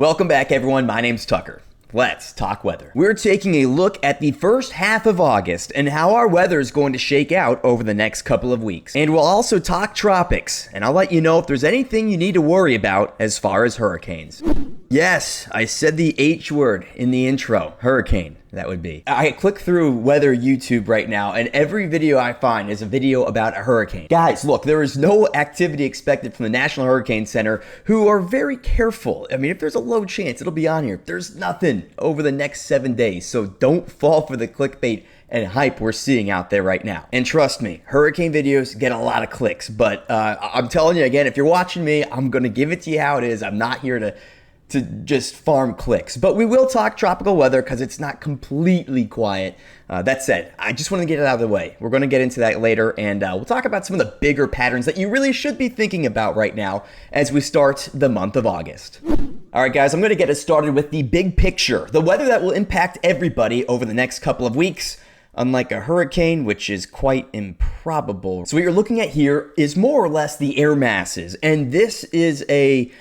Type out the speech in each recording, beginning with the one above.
Welcome back, everyone. My name's Tucker. Let's talk weather. We're taking a look at the first half of August and how our weather is going to shake out over the next couple of weeks. And we'll also talk tropics, and I'll let you know if there's anything you need to worry about as far as hurricanes. Yes, I said the H word in the intro. Hurricane, that would be. I click through weather YouTube right now, and every video I find is a video about a hurricane. Guys, look, there is no activity expected from the National Hurricane Center, who are very careful. I mean, if there's a low chance, it'll be on here. There's nothing over the next 7 days, so don't fall for the clickbait and hype we're seeing out there right now. And trust me, hurricane videos get a lot of clicks, but I'm telling you again, if you're watching me, I'm gonna give it to you how it is. I'm not here to just farm clicks. But we will talk tropical weather because it's not completely quiet. That said, I just want to get it out of the way. We're going to get into that later, and we'll talk about some of the bigger patterns that you really should be thinking about right now as we start the month of August. All right, guys, I'm going to get us started with the big picture, the weather that will impact everybody over the next couple of weeks. Unlike a hurricane, which is quite improbable. So what you're looking at here is more or less the air masses, and this is a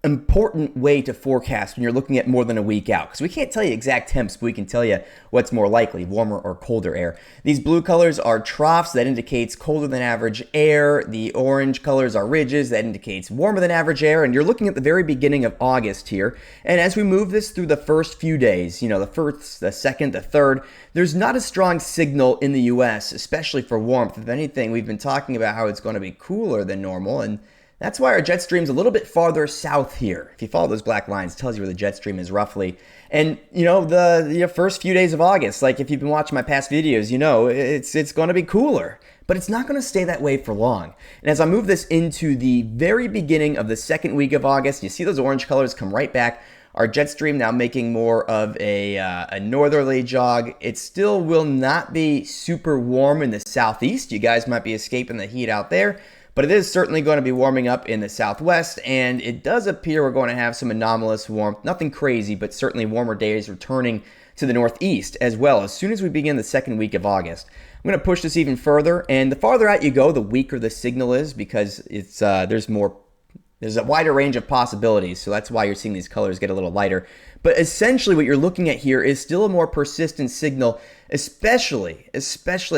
important way to forecast when you're looking at more than a week out, because we can't tell you exact temps, but we can tell you what's more likely, warmer or colder air. These blue colors are troughs, that indicates colder than average air. The orange colors are ridges, that indicates warmer than average air. And you're looking at the very beginning of August here. And as we move this through the first few days, the first, the second, the third, there's not a strong signal in the US, especially for warmth. If anything, we've been talking about how it's going to be cooler than normal, and that's why our jet stream's a little bit farther south here. If you follow those black lines, it tells you where the jet stream is roughly. And, the first few days of August, like if you've been watching my past videos, it's going to be cooler. But it's not going to stay that way for long. And as I move this into the very beginning of the second week of August, you see those orange colors come right back. Our jet stream now making more of a northerly jog. It still will not be super warm in the southeast. You guys might be escaping the heat out there. But it is certainly going to be warming up in the southwest, and it does appear we're going to have some anomalous warmth. Nothing crazy, but certainly warmer days returning to the northeast as well as soon as we begin the second week of August. I'm going to push this even further, and the farther out you go, the weaker the signal is, because it's there's a wider range of possibilities, so that's why you're seeing these colors get a little lighter. But essentially what you're looking at here is still a more persistent signal, especially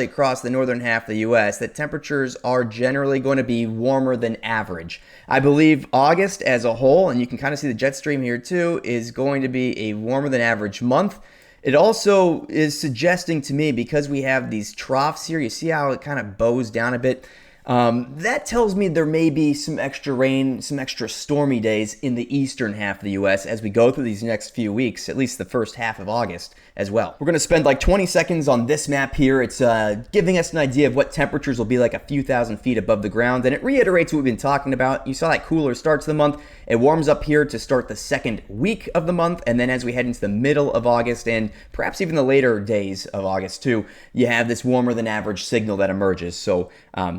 across the northern half of the U.S., that temperatures are generally going to be warmer than average. I believe August as a whole, and you can kind of see the jet stream here too, is going to be a warmer than average month. It also is suggesting to me, because we have these troughs here, you see how it kind of bows down a bit? That tells me there may be some extra rain, some extra stormy days in the eastern half of the U.S. as we go through these next few weeks, at least the first half of August as well. We're going to spend like 20 seconds on this map here. It's giving us an idea of what temperatures will be like a few thousand feet above the ground, and it reiterates what we've been talking about. You saw that cooler start to the month. It warms up here to start the second week of the month, and then as we head into the middle of August, and perhaps even the later days of August too, you have this warmer than average signal that emerges. So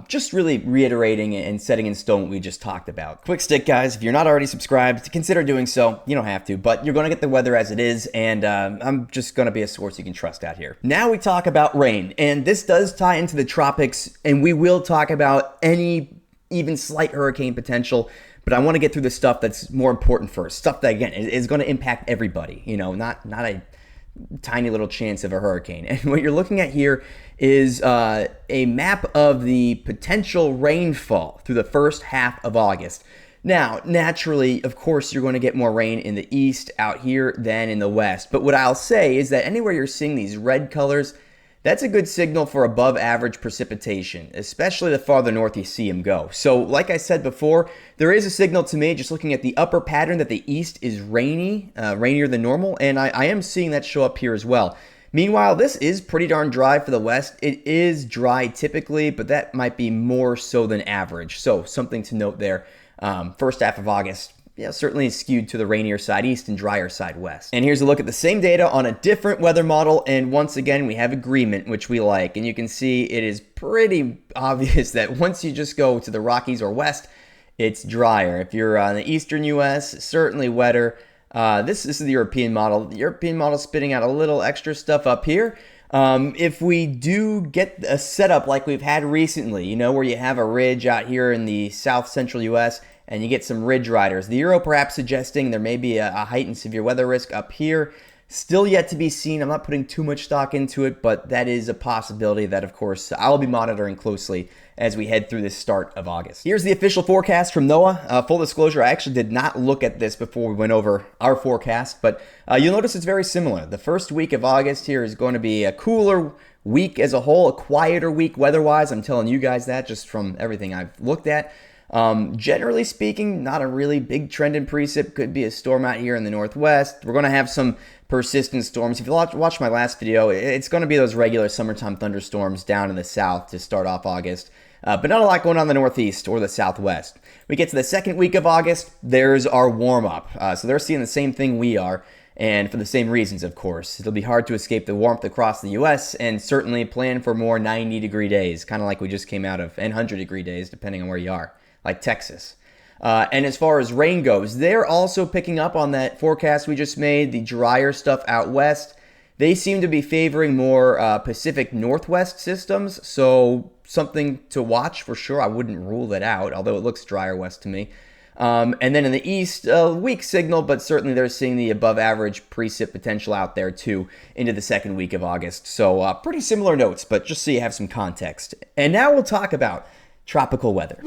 just really reiterating and setting in stone what we just talked about. Quick stick, guys, if you're not already subscribed, consider doing so. You don't have to, but you're going to get the weather as it is, and I'm just going to be a source you can trust out here. Now we talk about rain, and this does tie into the tropics, and we will talk about any even slight hurricane potential, but I want to get through the stuff that's more important first. Stuff that, again, is going to impact everybody, not a tiny little chance of a hurricane. And what you're looking at here is a map of the potential rainfall through the first half of August. Now, naturally, of course, you're going to get more rain in the east out here than in the west. But what I'll say is that anywhere you're seeing these red colors, that's a good signal for above average precipitation, especially the farther north you see them go. So like I said before, there is a signal to me, just looking at the upper pattern, that the east is rainy, rainier than normal, and I am seeing that show up here as well. Meanwhile, this is pretty darn dry for the west. It is dry typically, but that might be more so than average. So something to note there. First half of August, certainly skewed to the rainier side east and drier side west. And here's a look at the same data on a different weather model, and once again we have agreement, which we like. And you can see it is pretty obvious that once you just go to the Rockies or west, it's drier. If you're on the eastern US, certainly wetter. This is the European model. The European model is spitting out a little extra stuff up here. If we do get a setup like we've had recently, where you have a ridge out here in the south central US and you get some ridge riders. The Euro perhaps suggesting there may be a heightened severe weather risk up here. Still yet to be seen. I'm not putting too much stock into it, but that is a possibility that, of course, I'll be monitoring closely as we head through the start of August. Here's the official forecast from NOAA. Full disclosure, I actually did not look at this before we went over our forecast, but you'll notice it's very similar. The first week of August here is going to be a cooler week as a whole, a quieter week weather-wise. I'm telling you guys that just from everything I've looked at. Generally speaking, not a really big trend in precip. Could be a storm out here in the northwest. We're going to have some persistent storms. If you watch my last video, it's going to be those regular summertime thunderstorms down in the south to start off August. But not a lot going on in the northeast or the southwest. We get to the second week of August, there's our warm-up. So they're seeing the same thing we are, and for the same reasons, of course. It'll be hard to escape the warmth across the U.S., and certainly plan for more 90-degree days, kind of like we just came out of, and 100-degree days, depending on where you are, like Texas. And as far as rain goes, they're also picking up on that forecast we just made, the drier stuff out west. They seem to be favoring more Pacific Northwest systems, so something to watch for sure. I wouldn't rule that out, although it looks drier west to me. And then in the east, a weak signal, but certainly they're seeing the above average precip potential out there too into the second week of August. So pretty similar notes, but just so you have some context. And now we'll talk about tropical weather.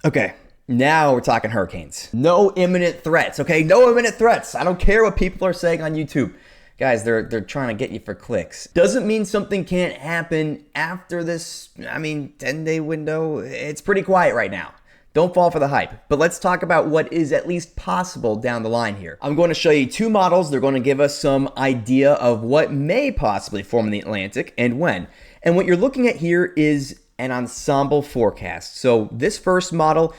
Okay. Now we're talking hurricanes. No imminent threats, okay? No imminent threats. I don't care what people are saying on YouTube. Guys, they're trying to get you for clicks. Doesn't mean something can't happen after this, 10-day window. It's pretty quiet right now. Don't fall for the hype. But let's talk about what is at least possible down the line here. I'm going to show you two models. They're going to give us some idea of what may possibly form in the Atlantic and when. And what you're looking at here is an ensemble forecast. So this first model,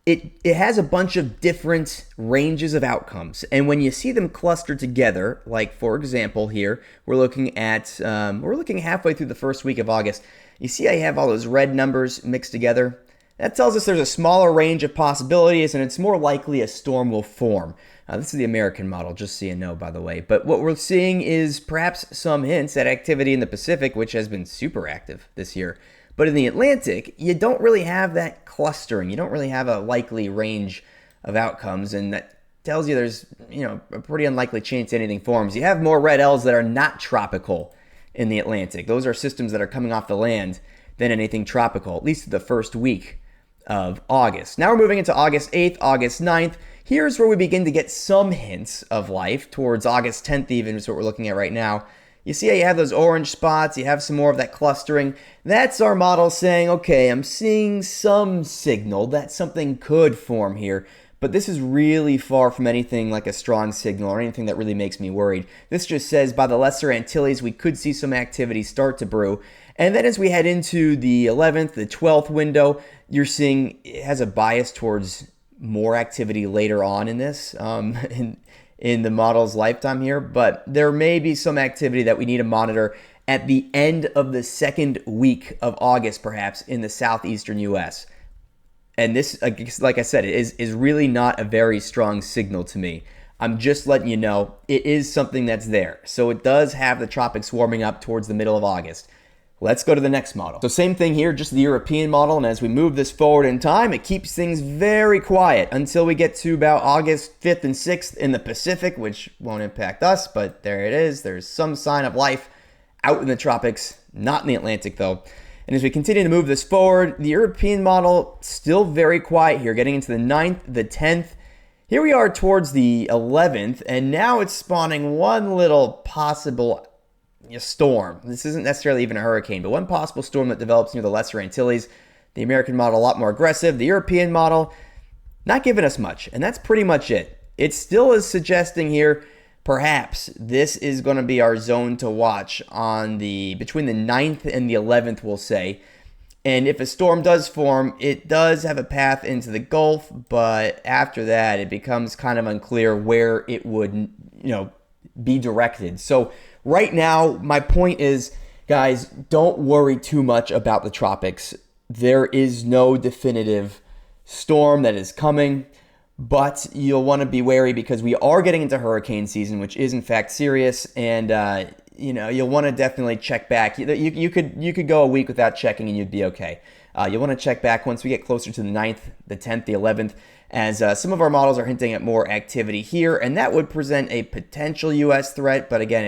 it has a bunch of different ranges of outcomes. And when you see them clustered together, like for example here, we're looking halfway through the first week of August. You see I have all those red numbers mixed together. That tells us there's a smaller range of possibilities and it's more likely a storm will form. This is the American model, just so you know, by the way. But what we're seeing is perhaps some hints at activity in the Pacific, which has been super active this year. But in the Atlantic, you don't really have that clustering. You don't really have a likely range of outcomes, and that tells you there's, a pretty unlikely chance anything forms. You have more red L's that are not tropical in the Atlantic. Those are systems that are coming off the land than anything tropical, at least the first week of August. Now we're moving into August 8th, August 9th. Here's where we begin to get some hints of life towards August 10th even, is what we're looking at right now. You see how you have those orange spots, you have some more of that clustering. That's our model saying, okay, I'm seeing some signal that something could form here, but this is really far from anything like a strong signal or anything that really makes me worried. This just says by the Lesser Antilles, we could see some activity start to brew. And then as we head into the 11th, the 12th window, you're seeing it has a bias towards more activity later on in this, in the model's lifetime here, but there may be some activity that we need to monitor at the end of the second week of August, perhaps, in the southeastern U.S. And this, like I said, is really not a very strong signal to me. I'm just letting you know it is something that's there. So it does have the tropics warming up towards the middle of August. Let's go to the next model. So same thing here, just the European model, and as we move this forward in time, it keeps things very quiet until we get to about August 5th and 6th in the Pacific, which won't impact us, but there it is. There's some sign of life out in the tropics, not in the Atlantic though. And as we continue to move this forward, the European model still very quiet here, getting into the 9th, the 10th. Here we are towards the 11th, and now it's spawning one little possible storm. This isn't necessarily even a hurricane, but one possible storm that develops near the Lesser Antilles. The American model a lot more aggressive. The European model not giving us much, and that's pretty much it. It still is suggesting here perhaps this is going to be our zone to watch on between the 9th and the 11th, we'll say. And if a storm does form, it does have a path into the Gulf, but after that it becomes kind of unclear where it would, be directed. So right now, my point is, guys, don't worry too much about the tropics. There is no definitive storm that is coming, but you'll want to be wary because we are getting into hurricane season, which is in fact serious, and you'll want to definitely check back. You could go a week without checking and you'd be okay. You'll want to check back once we get closer to the 9th, the 10th, the 11th, as some of our models are hinting at more activity here, and that would present a potential U.S. threat. But again,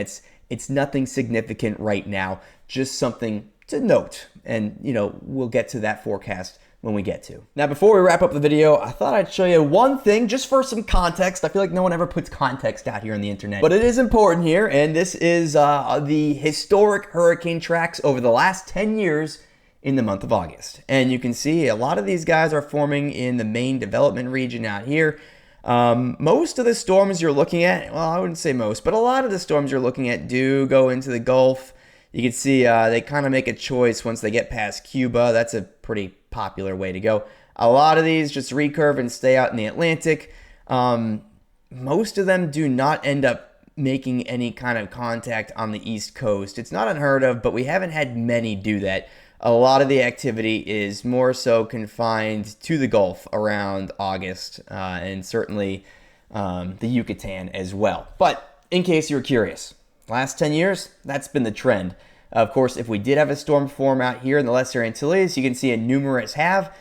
it's nothing significant right now, just something to note. And, we'll get to that forecast when we get to. Now, before we wrap up the video, I thought I'd show you one thing just for some context. I feel like no one ever puts context out here on the internet, but it is important here. And this is the historic hurricane tracks over the last 10 years in the month of August. And you can see a lot of these guys are forming in the main development region out here. Most of the storms you're looking at, well, I wouldn't say most, but a lot of the storms you're looking at do go into the Gulf. You can see they kind of make a choice once they get past Cuba. That's a pretty popular way to go. A lot of these just recurve and stay out in the Atlantic. Most of them do not end up making any kind of contact on the East Coast. It's not unheard of, but we haven't had many do that. A lot of the activity is more so confined to the Gulf around August, and certainly the Yucatan as well. But in case you were curious, last 10 years, that's been the trend. Of course, if we did have a storm form out here in the Lesser Antilles, you can see a numerous have.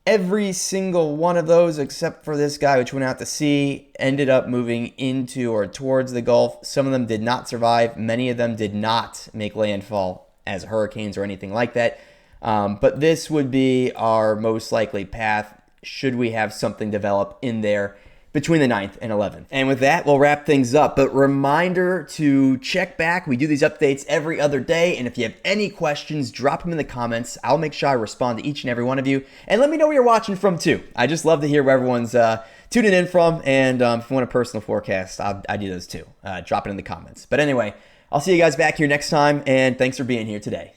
Every single one of those, except for this guy, which went out to sea, ended up moving into or towards the Gulf. Some of them did not survive. Many of them did not make landfall as hurricanes or anything like that. But this would be our most likely path should we have something develop in there between the 9th and 11th. And with that, we'll wrap things up. But reminder to check back. We do these updates every other day. And if you have any questions, drop them in the comments. I'll make sure I respond to each and every one of you. And let me know where you're watching from too. I just love to hear where everyone's tuning in from. And if you want a personal forecast, I do those too. Drop it in the comments. But anyway, I'll see you guys back here next time. And thanks for being here today.